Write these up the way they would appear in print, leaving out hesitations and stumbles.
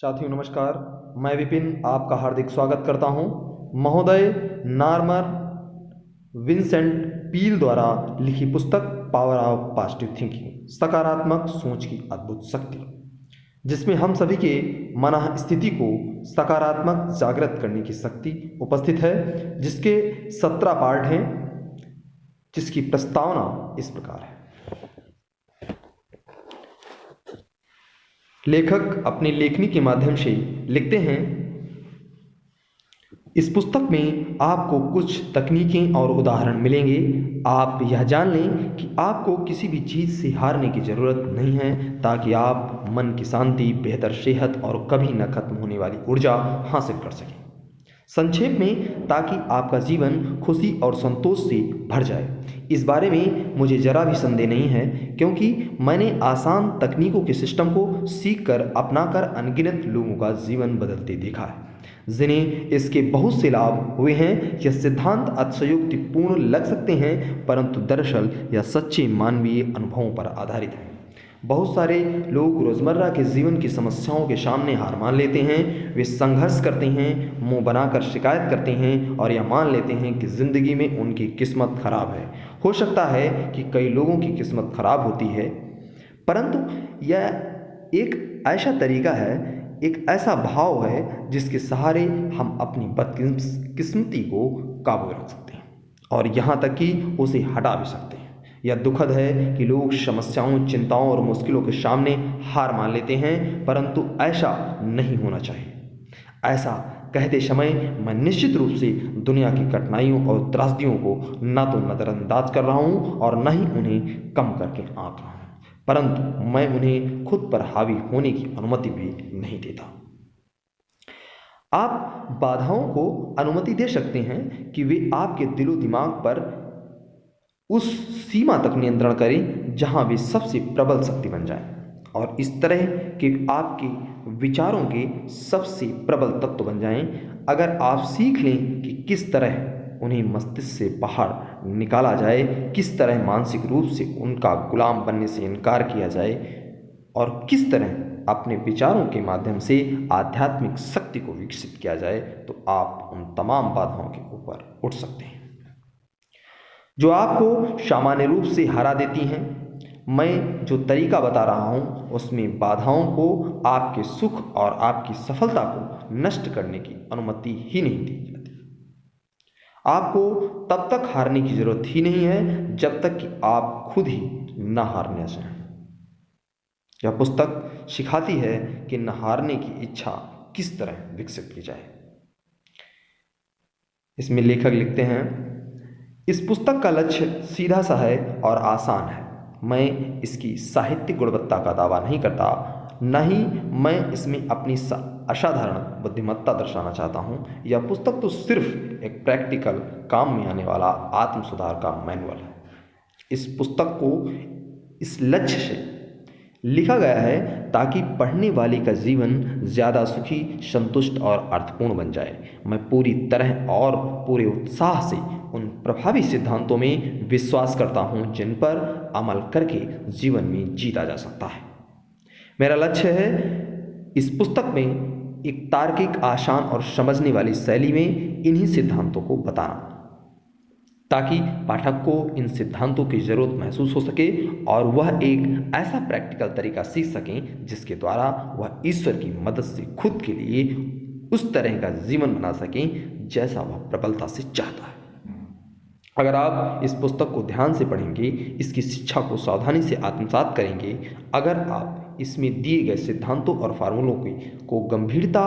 साथियों नमस्कार। मैं विपिन आपका हार्दिक स्वागत करता हूं। महोदय नॉर्मन विंसेंट पील द्वारा लिखी पुस्तक पावर ऑफ पॉजिटिव थिंकिंग, सकारात्मक सोच की अद्भुत शक्ति, जिसमें हम सभी के मन स्थिति को सकारात्मक जागृत करने की शक्ति उपस्थित है, जिसके 17 पार्ट हैं, जिसकी प्रस्तावना इस प्रकार है। लेखक अपनी लेखनी के माध्यम से लिखते हैं, इस पुस्तक में आपको कुछ तकनीकें और उदाहरण मिलेंगे। आप यह जान लें कि आपको किसी भी चीज़ से हारने की ज़रूरत नहीं है, ताकि आप मन की शांति, बेहतर सेहत और कभी न खत्म होने वाली ऊर्जा हासिल कर सकें। संक्षेप में, ताकि आपका जीवन खुशी और संतोष से भर जाए। इस बारे में मुझे ज़रा भी संदेह नहीं है, क्योंकि मैंने आसान तकनीकों के सिस्टम को सीखकर अपनाकर अनगिनत लोगों का जीवन बदलते देखा है, जिन्हें इसके बहुत से लाभ हुए हैं। यह सिद्धांत अतिशयोक्तिपूर्ण लग सकते हैं, परंतु दरअसल यह सच्चे मानवीय अनुभवों पर आधारित है। बहुत सारे लोग रोज़मर्रा के जीवन की समस्याओं के सामने हार मान लेते हैं। वे संघर्ष करते हैं, मुंह बनाकर शिकायत करते हैं और यह मान लेते हैं कि ज़िंदगी में उनकी किस्मत खराब है। हो सकता है कि कई लोगों की किस्मत खराब होती है, परंतु यह एक ऐसा तरीका है, एक ऐसा भाव है जिसके सहारे हम अपनी बदकिस्मती को काबू में रख सकते हैं और यहाँ तक कि उसे हटा भी सकते हैं। यह दुखद है कि लोग समस्याओं, चिंताओं और मुश्किलों के सामने हार मान लेते हैं, परंतु ऐसा नहीं होना चाहिए। ऐसा कहते समय मैं निश्चित रूप से दुनिया की कठिनाइयों और त्रासदियों को न तो नज़रअंदाज कर रहा हूँ और न ही उन्हें कम करके आंक रहा हूँ, परंतु मैं उन्हें खुद पर हावी होने की अनुमति भी नहीं देता। आप बाधाओं को अनुमति दे सकते हैं कि वे आपके दिलो दिमाग पर उस सीमा तक नियंत्रण करें जहां वे सबसे प्रबल शक्ति बन जाएं, और इस तरह के आपके विचारों के सबसे प्रबल तत्व बन जाएं। अगर आप सीख लें कि किस तरह उन्हें मस्तिष्क से बाहर निकाला जाए, किस तरह मानसिक रूप से उनका गुलाम बनने से इनकार किया जाए और किस तरह अपने विचारों के माध्यम से आध्यात्मिक शक्ति को विकसित किया जाए, तो आप उन तमाम बाधाओं के ऊपर उठ सकते हैं जो आपको सामान्य रूप से हरा देती हैं। मैं जो तरीका बता रहा हूँ उसमें बाधाओं को आपके सुख और आपकी सफलता को नष्ट करने की अनुमति ही नहीं दी जाती। आपको तब तक हारने की जरूरत ही नहीं है जब तक कि आप खुद ही न हारना चाहें। यह पुस्तक सिखाती है कि न हारने की इच्छा किस तरह विकसित की जाए। इसमें लेखक लिखते हैं, इस पुस्तक का लक्ष्य सीधा सा है और आसान है। मैं इसकी साहित्यिक गुणवत्ता का दावा नहीं करता, न ही मैं इसमें अपनी असाधारण बुद्धिमत्ता दर्शाना चाहता हूँ। यह पुस्तक तो सिर्फ एक प्रैक्टिकल, काम में आने वाला आत्म सुधार का मैनुअल है। इस पुस्तक को इस लक्ष्य से लिखा गया है ताकि पढ़ने वाले का जीवन ज़्यादा सुखी, संतुष्ट और अर्थपूर्ण बन जाए। मैं पूरी तरह और पूरे उत्साह से उन प्रभावी सिद्धांतों में विश्वास करता हूं जिन पर अमल करके जीवन में जीता जा सकता है। मेरा लक्ष्य है इस पुस्तक में एक तार्किक, आसान और समझने वाली शैली में इन्हीं सिद्धांतों को बताना, ताकि पाठक को इन सिद्धांतों की ज़रूरत महसूस हो सके और वह एक ऐसा प्रैक्टिकल तरीका सीख सकें जिसके द्वारा वह ईश्वर की मदद से खुद के लिए उस तरह का जीवन बना सकें जैसा वह प्रबलता से चाहता है। अगर आप इस पुस्तक को ध्यान से पढ़ेंगे, इसकी शिक्षा को सावधानी से आत्मसात करेंगे, अगर आप इसमें दिए गए सिद्धांतों और फार्मूलों को गंभीरता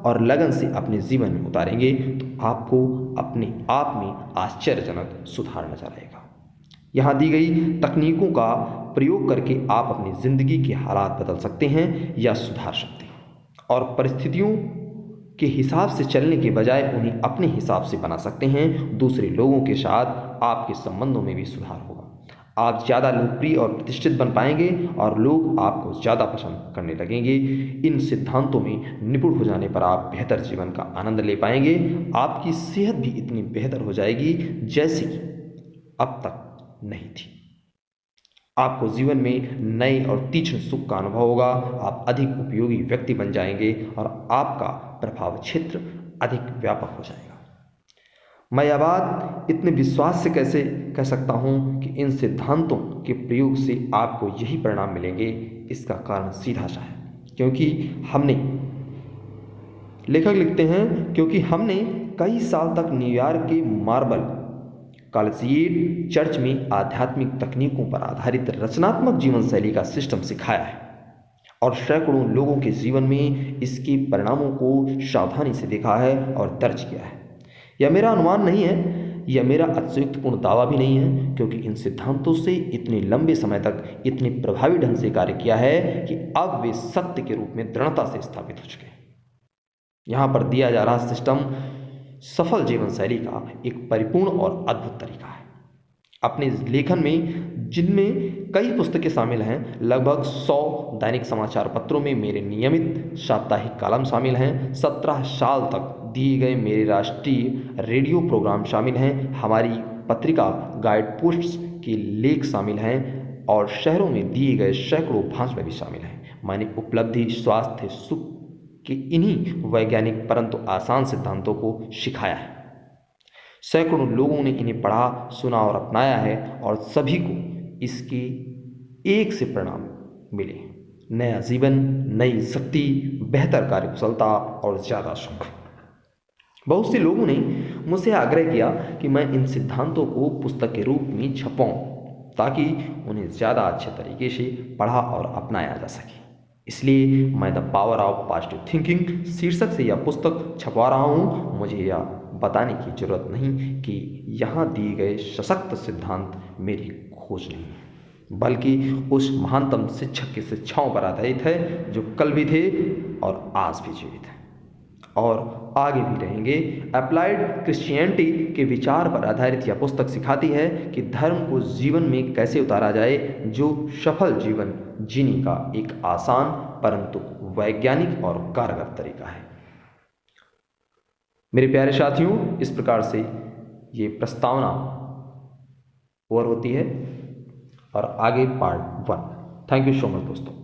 और लगन से अपने जीवन में उतारेंगे, तो आपको अपने आप में आश्चर्यजनक सुधार नजर आएगा। यहाँ दी गई तकनीकों का प्रयोग करके आप अपनी ज़िंदगी के हालात बदल सकते हैं या सुधार सकते हैं और परिस्थितियों के हिसाब से चलने के बजाय उन्हें अपने हिसाब से बना सकते हैं। दूसरे लोगों के साथ आपके संबंधों में भी सुधार होगा। आप ज़्यादा लोकप्रिय और प्रतिष्ठित बन पाएंगे और लोग आपको ज़्यादा पसंद करने लगेंगे। इन सिद्धांतों में निपुण हो जाने पर आप बेहतर जीवन का आनंद ले पाएंगे। आपकी सेहत भी इतनी बेहतर हो जाएगी जैसी कि अब तक नहीं थी। आपको जीवन में नए और तीक्ष्ण सुख का अनुभव होगा। आप अधिक उपयोगी व्यक्ति बन जाएंगे और आपका प्रभाव क्षेत्र अधिक व्यापक हो जाएगा। मैं यह बात इतने विश्वास से कैसे कह सकता हूँ कि इन सिद्धांतों के प्रयोग से आपको यही परिणाम मिलेंगे। इसका कारण सीधा सा है, क्योंकि लेखक लिखते हैं, क्योंकि हमने कई साल तक न्यूयॉर्क के मार्बल कॉलेजिएट चर्च में आध्यात्मिक तकनीकों पर आधारित रचनात्मक जीवन शैली का सिस्टम सिखाया है और सैकड़ों लोगों के जीवन में इसके परिणामों को सावधानी से देखा है और दर्ज किया है। यह मेरा अनुमान नहीं है, यह मेरा अतिशयोक्तिपूर्ण दावा भी नहीं है, क्योंकि इन सिद्धांतों से इतने लंबे समय तक इतने प्रभावी ढंग से कार्य किया है कि अब वे सत्य के रूप में दृढ़ता से स्थापित हो चुके हैं। यहाँ पर दिया जा रहा सिस्टम सफल जीवन शैली का एक परिपूर्ण और अद्भुत तरीका है। अपने लेखन में, जिनमें कई पुस्तकें शामिल हैं, लगभग 100 दैनिक समाचार पत्रों में मेरे नियमित साप्ताहिक कॉलम शामिल हैं, 17 साल तक दिए गए मेरे राष्ट्रीय रेडियो प्रोग्राम शामिल हैं, हमारी पत्रिका गाइड पोस्ट्स के लेख शामिल हैं और शहरों में दिए गए सैकड़ों भाषण भी शामिल हैं। मैंने उपलब्धि, स्वास्थ्य, सुख के इन्हीं वैज्ञानिक परंतु आसान सिद्धांतों को सिखाया है। सैकड़ों लोगों ने इन्हें पढ़ा, सुना और अपनाया है और सभी को इसके एक से परिणाम मिले: नया जीवन, नई शक्ति, बेहतर कार्यकुशलता और ज़्यादा सुख। बहुत से लोगों ने मुझसे आग्रह किया कि मैं इन सिद्धांतों को पुस्तक के रूप में छपाऊं ताकि उन्हें ज़्यादा अच्छे तरीके से पढ़ा और अपनाया जा सके। इसलिए मैं the power of positive thinking शीर्षक से यह पुस्तक छपवा रहा हूँ। मुझे यह बताने की जरूरत नहीं कि यहाँ दिए गए सशक्त सिद्धांत मेरी खोज नहीं है, बल्कि उस महानतम शिक्षक की शिक्षाओं पर आधारित है जो कल भी थे और आज भी जीवित हैं और आगे भी रहेंगे। अप्लाइड क्रिश्चियनिटी के विचार पर आधारित यह पुस्तक सिखाती है कि धर्म को जीवन में कैसे उतारा जाए, जो सफल जीवन जीने का एक आसान परंतु वैज्ञानिक और कारगर तरीका है। मेरे प्यारे साथियों, इस प्रकार से ये प्रस्तावना ओवर होती है और आगे part 1। Thank you so much दोस्तों।